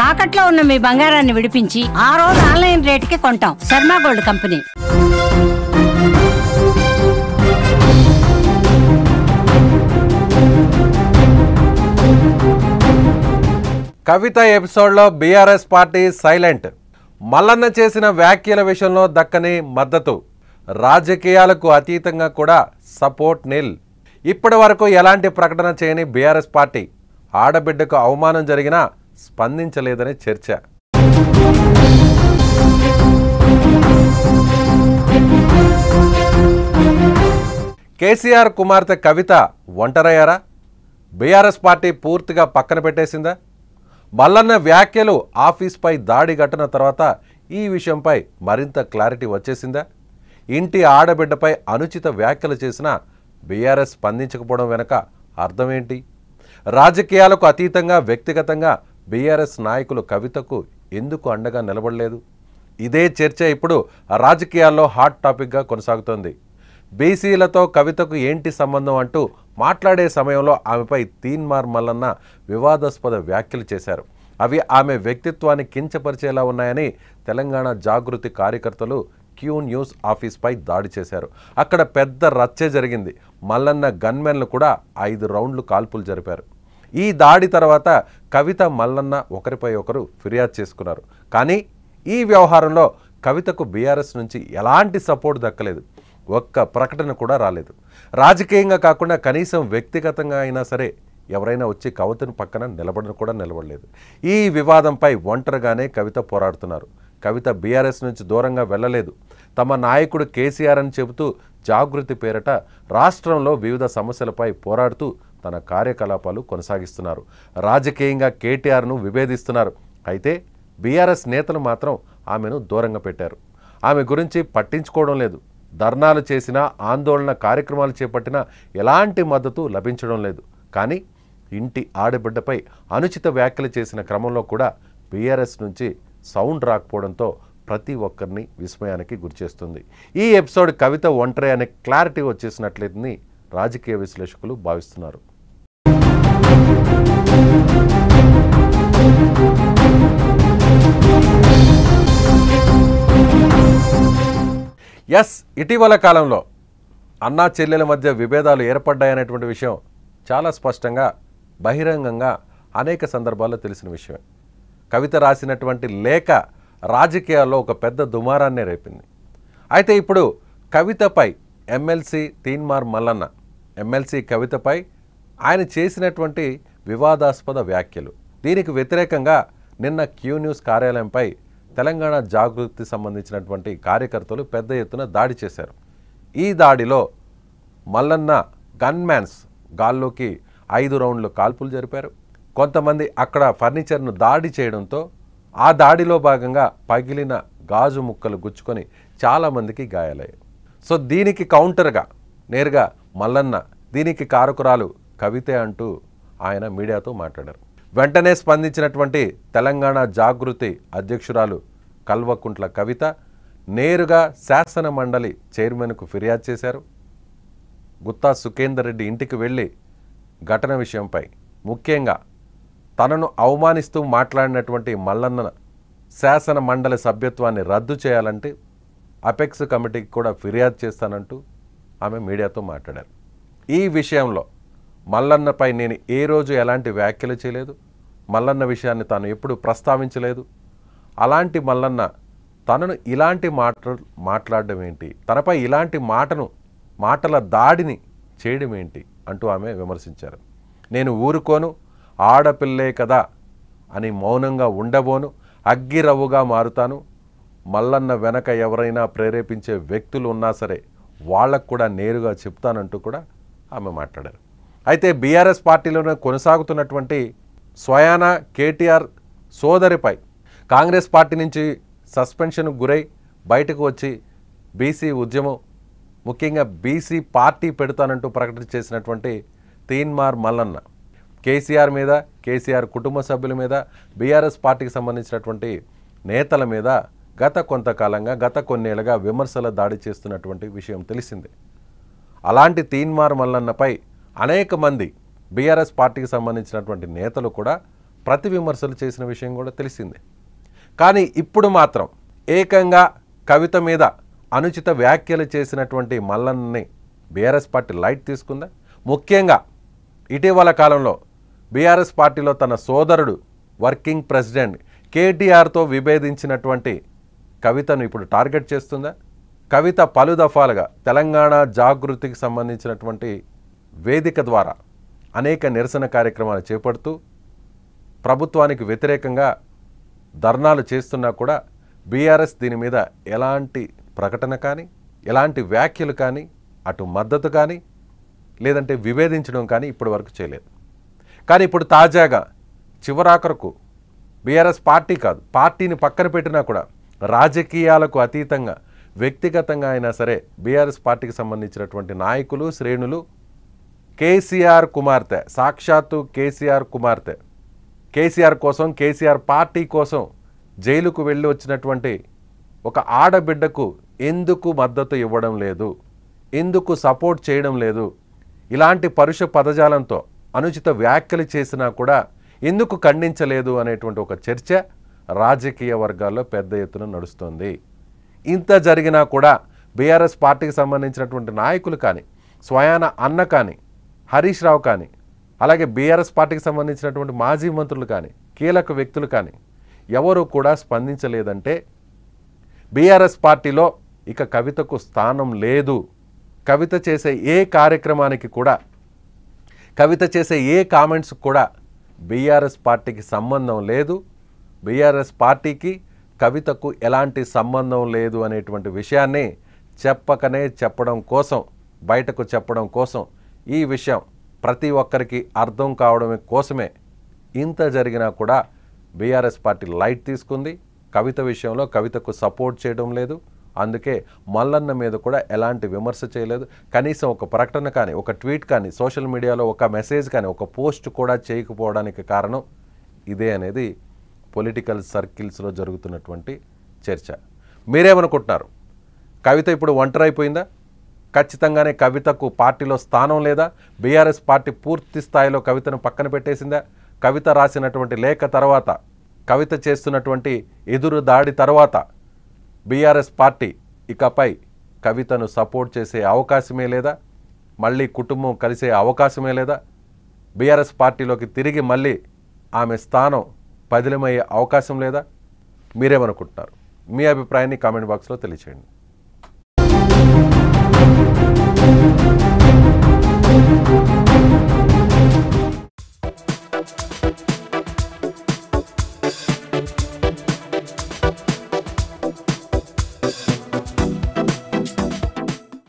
తాకట్లో ఉన్న మీ బంగారాన్ని విడిపించి ఆ రోజు ఆన్లైన్ రేటుకి కొంటాం. Sharma gold company. కవిత ఎపిసోడ్లో బీఆర్ఎస్ పార్టీ సైలెంట్. మల్లన్న చేసిన వ్యాఖ్యల విషయంలో దక్కని మద్దతు, రాజకీయాలకు అతీతంగా కూడా సపోర్ట్ నిల్. ఇప్పటి వరకు ఎలాంటి ప్రకటన చేయని బీఆర్ఎస్ పార్టీ ఆడబిడ్డకు అవమానం జరిగినా స్పందించలేదని చర్చ. కేసీఆర్ కుమార్తె కవిత ఒంటరయ్యారా? బీఆర్ఎస్ పార్టీ పూర్తిగా పక్కన పెట్టేసిందా? మల్లన్న వ్యాఖ్యలు ఆఫీస్పై దాడి ఘటన తర్వాత ఈ విషయంపై మరింత క్లారిటీ వచ్చేసిందా? ఇంటి ఆడబిడ్డపై అనుచిత వ్యాఖ్యలు చేసిన బీఆర్ఎస్ స్పందించకపోవడం వెనుక అర్థమేంటి? రాజకీయాలకు అతీతంగా వ్యక్తిగతంగా బీఆర్ఎస్ నాయకులు కవితకు ఎందుకు అండగా నిలబడలేదు? ఇదే చర్చ ఇప్పుడు రాజకీయాల్లో హాట్ టాపిక్గా కొనసాగుతోంది. బీసీలతో కవితకు ఏంటి సంబంధం అంటూ మాట్లాడే సమయంలో ఆమెపై తీన్మార్ మల్లన్న వివాదాస్పద వ్యాఖ్యలు చేశారు. అవి ఆమె వ్యక్తిత్వాన్ని కించపరిచేలా ఉన్నాయని తెలంగాణ జాగృతి కార్యకర్తలు క్యూ న్యూస్ ఆఫీస్పై దాడి చేశారు. అక్కడ పెద్ద రచ్చ జరిగింది. మల్లన్న గన్మెన్లు కూడా 5 రౌండ్లు కాల్పులు జరిపారు. ఈ దాడి తర్వాత కవిత మల్లన్న ఒకరిపై ఒకరు ఫిర్యాదు చేసుకున్నారు. కానీ ఈ వ్యవహారంలో కవితకు బీఆర్ఎస్ నుంచి ఎలాంటి సపోర్ట్ దక్కలేదు. ఒక్క ప్రకటన కూడా రాలేదు. రాజకీయంగా కాకుండా కనీసం వ్యక్తిగతంగా అయినా సరే ఎవరైనా వచ్చి కవితను పక్కన నిలబడలేదు. ఈ వివాదంపై ఒంటరిగానే కవిత పోరాడుతున్నారు. కవిత బీఆర్ఎస్ నుంచి దూరంగా వెళ్ళలేదు. తమ నాయకుడు కేసీఆర్ అని చెబుతూ జాగృతి పేరట రాష్ట్రంలో వివిధ సమస్యలపై పోరాడుతూ తన కార్యకలాపాలు కొనసాగిస్తున్నారు. రాజకీయంగా కేటీఆర్ను విభేదిస్తున్నారు. అయితే బీఆర్ఎస్ నేతలు మాత్రం ఆమెను దూరంగా పెట్టారు. ఆమె గురించి పట్టించుకోవడం లేదు. ధర్నాలు చేసినా, ఆందోళన కార్యక్రమాలు చేపట్టినా ఎలాంటి మద్దతు లభించడం లేదు. కానీ ఇంటి ఆడబిడ్డపై అనుచిత వ్యాఖ్యలు చేసిన క్రమంలో కూడా బీఆర్ఎస్ నుంచి సౌండ్ రాకపోవడంతో ప్రతి ఒక్కరిని విస్మయానికి గురిచేస్తుంది. ఈ ఎపిసోడ్ కవిత ఒంటరి అనే క్లారిటీ వచ్చేసినట్లేదని రాజకీయ విశ్లేషకులు భావిస్తున్నారు. ఇటీవల కాలంలో అన్నా చెల్లెల మధ్య విభేదాలు ఏర్పడ్డాయనేటువంటి విషయం చాలా స్పష్టంగా బహిరంగంగా అనేక సందర్భాల్లో తెలిసిన విషయమే. కవిత రాసినటువంటి లేఖ రాజకీయాల్లో ఒక పెద్ద దుమారాన్నే రేపింది. అయితే ఇప్పుడు కవితపై ఎమ్మెల్సీ తీన్మార్ మల్లన్న ఎమ్మెల్సీ కవితపై ఆయన చేసినటువంటి వివాదాస్పద వ్యాఖ్యలు, దీనికి వ్యతిరేకంగా నిన్న క్యూ న్యూస్ కార్యాలయంపై తెలంగాణ జాగృతి సంబంధించినటువంటి కార్యకర్తలు పెద్ద ఎత్తున దాడి చేశారు. ఈ దాడిలో మల్లన్న గన్మ్యాన్స్ గాల్లోకి 5 రౌండ్లు కాల్పులు జరిపారు. కొంతమంది అక్కడ ఫర్నిచర్ను దాడి చేయడంతో ఆ దాడిలో భాగంగా పగిలిన గాజు ముక్కలు గుచ్చుకొని చాలామందికి గాయాలయ్యాయి. సో దీనికి కౌంటర్గా నేరుగా మల్లన్న దీనికి కారకురాలు కవితే అంటూ ఆయన మీడియాతో మాట్లాడారు. వెంటనే స్పందించినటువంటి తెలంగాణ జాగృతి అధ్యక్షురాలు కల్వకుంట్ల కవిత నేరుగా శాసన మండలి చైర్మన్కు ఫిర్యాదు చేశారు. గుత్తా సుఖేందర్ రెడ్డి ఇంటికి వెళ్ళి ఘటన విషయంపై, ముఖ్యంగా తనను అవమానిస్తూ మాట్లాడినటువంటి మల్లన్న శాసన మండలి సభ్యత్వాన్ని రద్దు చేయాలంటే అపెక్స్ కమిటీకి కూడా ఫిర్యాదు చేస్తానంటూ ఆమె మీడియాతో మాట్లాడారు. ఈ విషయంలో మల్లన్నపై నేను ఏ రోజు ఎలాంటి వ్యాఖ్యలు చేయలేదు. మల్లన్న విషయాన్ని తాను ఎప్పుడు ప్రస్తావించలేదు. అలాంటి మల్లన్న తనను ఇలాంటి మాట్లాడడం ఏంటి, తనపై ఇలాంటి మాటల దాడిని చేయడం ఏంటి అంటూ ఆమె విమర్శించారు. నేను ఊరుకోను, ఆడపిల్లే కదా అని మౌనంగా ఉండబోను, అగ్గిరవ్వుగా మారుతాను. మల్లన్న వెనక ఎవరైనా ప్రేరేపించే వ్యక్తులు ఉన్నా సరే వాళ్ళకు కూడా నేరుగా చెప్తానంటూ కూడా ఆమె మాట్లాడారు. అయితే బీఆర్ఎస్ పార్టీలోనే కొనసాగుతున్నటువంటి స్వయాన కేటీఆర్ సోదరిపై కాంగ్రెస్ పార్టీ నుంచి సస్పెన్షన్కు గురై బయటకు వచ్చి బీసీ ఉద్యమం, ముఖ్యంగా బీసీ పార్టీ పెడతానంటూ ప్రకటన చేసినటువంటి తీన్మార్ మల్లన్న కేసీఆర్ మీద, కేసీఆర్ కుటుంబ సభ్యుల మీద, బీఆర్ఎస్ పార్టీకి సంబంధించినటువంటి నేతల మీద గత కొన్నేళ్లుగా విమర్శల దాడి చేస్తున్నటువంటి విషయం తెలిసిందే. అలాంటి తీన్మార్ మల్లన్నపై అనేక మంది బీఆర్ఎస్ పార్టీకి సంబంధించినటువంటి నేతలు కూడా ప్రతి విమర్శలు చేసిన విషయం కూడా తెలిసిందే. కానీ ఇప్పుడు మాత్రం ఏకంగా కవిత మీద అనుచిత వ్యాఖ్యలు చేసినటువంటి మల్లన్నని బీఆర్ఎస్ పార్టీ లైట్ తీసుకుందా? ముఖ్యంగా ఇటీవల కాలంలో బీఆర్ఎస్ పార్టీలో తన సోదరుడు వర్కింగ్ ప్రెసిడెంట్ కేటీఆర్తో విభేదించినటువంటి కవితను ఇప్పుడు టార్గెట్ చేస్తుందా? కవిత పలు దఫాలుగా తెలంగాణ జాగృతికి సంబంధించినటువంటి వేదిక ద్వారా అనేక నిరసన కార్యక్రమాలు చేపడుతూ ప్రభుత్వానికి వ్యతిరేకంగా ధర్నాలు చేస్తున్నా కూడా బీఆర్ఎస్ దీని మీద ఎలాంటి ప్రకటన కానీ ఎలాంటి వ్యాఖ్యలు కానీ అటు మద్దతు కానీ లేదంటే విభేదించడం కానీ ఇప్పటి వరకు చేయలేదు. కానీ ఇప్పుడు తాజాగా చివరాఖరకు బీఆర్ఎస్ పార్టీ కాదు, పార్టీని పక్కన పెట్టినా కూడా రాజకీయాలకు అతీతంగా వ్యక్తిగతంగా అయినా సరే బీఆర్ఎస్ పార్టీకి సంబంధించినటువంటి నాయకులు శ్రేణులు కేసీఆర్ కుమార్తె, సాక్షాత్తు కేసీఆర్ కుమార్తె, కేసీఆర్ కోసం కేసీఆర్ పార్టీ కోసం జైలుకు వెళ్ళి వచ్చినటువంటి ఒక ఆడబిడ్డకు ఎందుకు మద్దతు ఇవ్వడం లేదు, ఎందుకు సపోర్ట్ చేయడం లేదు, ఇలాంటి పరుష పదజాలంతో అనుచిత వ్యాఖ్యలు చేసినా కూడా ఎందుకు ఖండించలేదు అనేటువంటి ఒక చర్చ రాజకీయ వర్గాల్లో పెద్ద ఎత్తున నడుస్తోంది. ఇంత జరిగినా కూడా బీఆర్ఎస్ పార్టీకి సంబంధించినటువంటి నాయకులు కానీ స్వయాన అన్న కానీ హరీష్ రావు కానీ అలాగే బీఆర్ఎస్ పార్టీకి సంబంధించినటువంటి మాజీ మంత్రులు కానీ కీలక వ్యక్తులు కానీ ఎవరు కూడా స్పందించలేదంటే బీఆర్ఎస్ పార్టీలో ఇక కవితకు స్థానం లేదు. కవిత చేసే ఏ కార్యక్రమానికి కూడా కవిత చేసే ఏ కామెంట్స్ కూడా బీఆర్ఎస్ పార్టీకి సంబంధం లేదు, బీఆర్ఎస్ పార్టీకి కవితకు ఎలాంటి సంబంధం లేదు అనేటువంటి విషయాన్ని చెప్పకనే చెప్పడం కోసం, బయటకు చెప్పడం కోసం, ఈ విషయం ప్రతి ఒక్కరికి అర్థం కావడం కోసమే ఇంత జరిగినా కూడా బీఆర్ఎస్ పార్టీ లైట్ తీసుకుంది. కవిత విషయంలో కవితకు సపోర్ట్ చేయడం లేదు, అందుకే మల్లన్న మీద కూడా ఎలాంటి విమర్శ చేయలేదు. కనీసం ఒక ప్రకటన కానీ ఒక ట్వీట్ కానీ సోషల్ మీడియాలో ఒక మెసేజ్ కానీ ఒక పోస్ట్ కూడా చేయకపోవడానికి కారణం ఇదే అనేది పొలిటికల్ సర్కిల్స్లో జరుగుతున్నటువంటి చర్చ. మీరేమనుకుంటున్నారు? కవిత ఇప్పుడు ఒంటరైపోయిందా? ఖచ్చితంగానే కవితకు పార్టీలో స్థానం లేదా? బీఆర్ఎస్ పార్టీ పూర్తి స్థాయిలో కవితను పక్కన పెట్టేసిందా? కవిత రాసినటువంటి లేఖ తర్వాత, కవిత చేస్తున్నటువంటి ఎదురు దాడి తర్వాత బీఆర్ఎస్ పార్టీ ఇకపై కవితను సపోర్ట్ చేసే అవకాశమే లేదా? మళ్ళీ కుటుంబం కలిసే అవకాశమే లేదా? బీఆర్ఎస్ పార్టీలోకి తిరిగి మళ్ళీ ఆమె స్థానం పదిలమయ్యే అవకాశం లేదా? మీరేమనుకుంటున్నారు? మీ అభిప్రాయాన్ని కామెంట్ బాక్స్లో తెలియచేయండి.